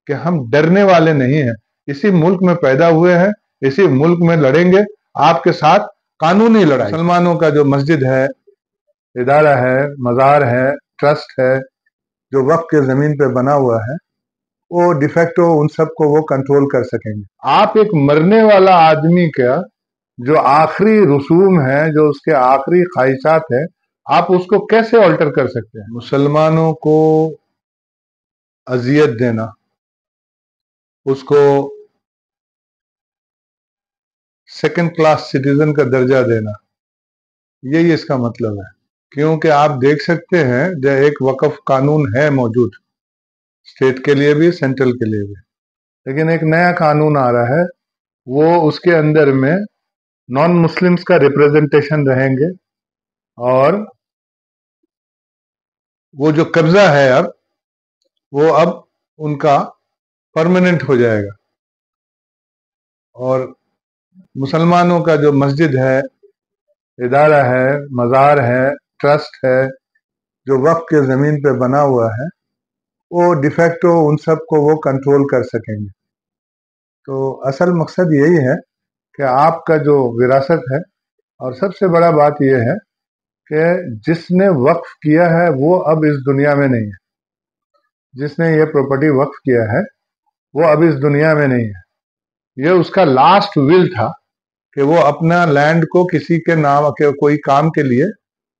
کہ हम डरने वाले नहीं हैं। इसी मुल्क में पैदा हुए हैं, इसी मुल्क में लड़ेंगे आपके साथ कानूनी लड़ाई। मुसलमानों का जो मस्जिद है, इदारा है, मज़ार है, ट्रस्ट है, जो वक्फ के ज़मीन पे बना हुआ है, वो डिफेक्टो उन सबको वो कंट्रोल कर सकेंगे। आप एक मरने वाला आदमी का जो आखिरी रसूम है, जो उसके आखिरी ख्वाहिशात है, आप उसको कैसे ऑल्टर कर सकते हैं? मुसलमानों को अजियत देना, उसको सेकंड क्लास सिटीजन का दर्जा देना, यही इसका मतलब है। क्योंकि आप देख सकते हैं जो एक वक्फ कानून है मौजूद, स्टेट के लिए भी, सेंट्रल के लिए भी, लेकिन एक नया कानून आ रहा है, वो उसके अंदर में नॉन मुस्लिम्स का रिप्रेजेंटेशन रहेंगे, और वो जो कब्जा है अब वो अब उनका परमानेंट हो जाएगा। और मुसलमानों का जो मस्जिद है, इदारा है, मज़ार है, ट्रस्ट है, जो वक्फ के ज़मीन पे बना हुआ है, वो डिफेक्टो उन सबको वो कंट्रोल कर सकेंगे। तो असल मकसद यही है कि आपका जो विरासत है, और सबसे बड़ा बात यह है कि जिसने वक्फ किया है वो अब इस दुनिया में नहीं है। जिसने ये प्रॉपर्टी वक्फ किया है वो अब इस दुनिया में नहीं है। ये उसका लास्ट विल था कि वो अपना लैंड को किसी के नाम के कोई काम के लिए,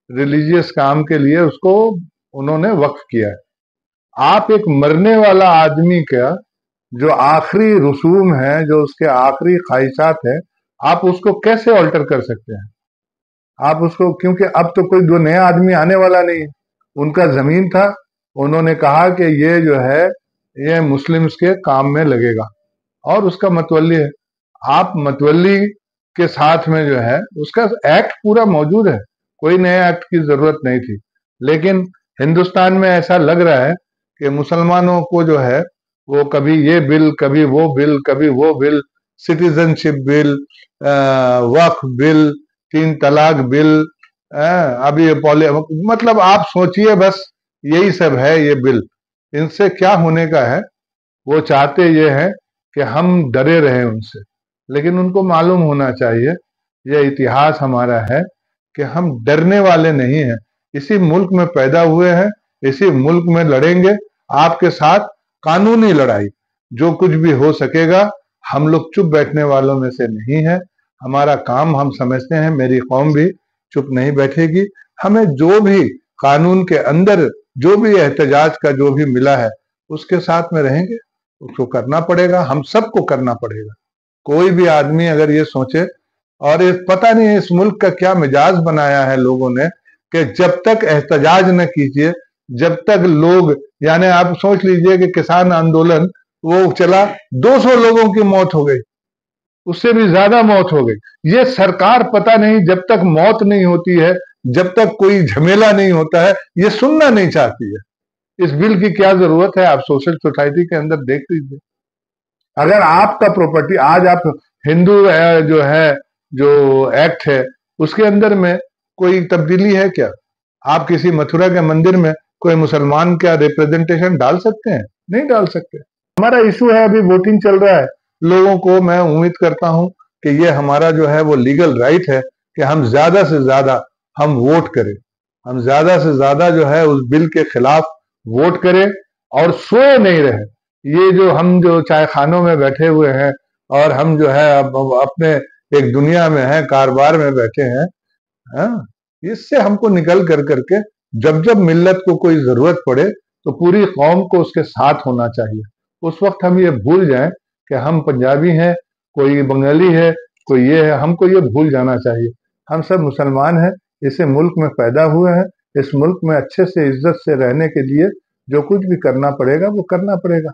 रिलीजियस काम के लिए उसको उन्होंने वक्फ किया है। आप एक मरने वाला आदमी का जो आखिरी रसूम है, जो उसके आखिरी ख्वाहिशात है, आप उसको कैसे ऑल्टर कर सकते हैं? आप उसको, क्योंकि अब तो कोई दो नया आदमी आने वाला नहीं है। उनका जमीन था, उन्होंने कहा कि ये जो है ये मुस्लिम्स के काम में लगेगा, और उसका मतवली है। आप मतवली के साथ में जो है उसका एक्ट पूरा मौजूद है, कोई नया एक्ट की जरूरत नहीं थी। लेकिन हिंदुस्तान में ऐसा लग रहा है कि मुसलमानों को जो है वो कभी ये बिल, कभी वो बिल, कभी वो बिल, सिटीजनशिप बिल, वक्फ बिल, 3 तलाक बिल, अभी ये मतलब आप सोचिए, बस यही सब है ये बिल। इनसे क्या होने का है? वो चाहते ये हैं कि हम डरे रहें उनसे, लेकिन उनको मालूम होना चाहिए, ये इतिहास हमारा है कि हम डरने वाले नहीं हैं। इसी मुल्क में पैदा हुए हैं, इसी मुल्क में लड़ेंगे आपके साथ कानूनी लड़ाई। जो कुछ भी हो सकेगा, हम लोग चुप बैठने वालों में से नहीं है। हमारा काम हम समझते हैं, मेरी कौम भी चुप नहीं बैठेगी। हमें जो भी कानून के अंदर जो भी एहतजाज का जो भी मिला है उसके साथ में रहेंगे, उसको करना पड़ेगा, हम सबको करना पड़ेगा। कोई भी आदमी अगर ये सोचे, और ये पता नहीं इस मुल्क का क्या मिजाज बनाया है लोगों ने, कि जब तक एहतजाज न कीजिए, जब तक लोग, यानी आप सोच लीजिए कि किसान आंदोलन वो चला, 200 लोगों की मौत हो गई, उससे भी ज्यादा मौत हो गई। ये सरकार पता नहीं जब तक मौत नहीं होती है, जब तक कोई झमेला नहीं होता है, ये सुनना नहीं चाहती है। इस बिल की क्या जरूरत है? आप सोशल सोसाइटी के अंदर देख लीजिए। अगर आपका प्रॉपर्टी आज आप हिंदू जो है, जो एक्ट है, उसके अंदर में कोई तब्दीली है क्या? आप किसी मथुरा के मंदिर में कोई मुसलमान का रिप्रेजेंटेशन डाल सकते हैं? नहीं डाल सकते। हमारा इशू है, अभी वोटिंग चल रहा है। लोगों को मैं उम्मीद करता हूं कि ये हमारा जो है वो लीगल राइट है कि हम ज्यादा से ज्यादा हम वोट करें, हम ज्यादा से ज्यादा जो है उस बिल के खिलाफ वोट करें, और सोए नहीं रहे। ये जो हम जो चाय खानों में बैठे हुए हैं, और हम जो है अब अपने एक दुनिया में है, कारोबार में बैठे हैं, हाँ, इससे हमको निकल कर करके जब जब मिल्लत को कोई जरूरत पड़े तो पूरी कौम को उसके साथ होना चाहिए। उस वक्त हम ये भूल जाएं कि हम पंजाबी हैं, कोई बंगाली है, कोई ये है, हमको ये भूल जाना चाहिए। हम सब मुसलमान हैं, इसे मुल्क में पैदा हुए हैं, इस मुल्क में अच्छे से इज्जत से रहने के लिए जो कुछ भी करना पड़ेगा वो करना पड़ेगा।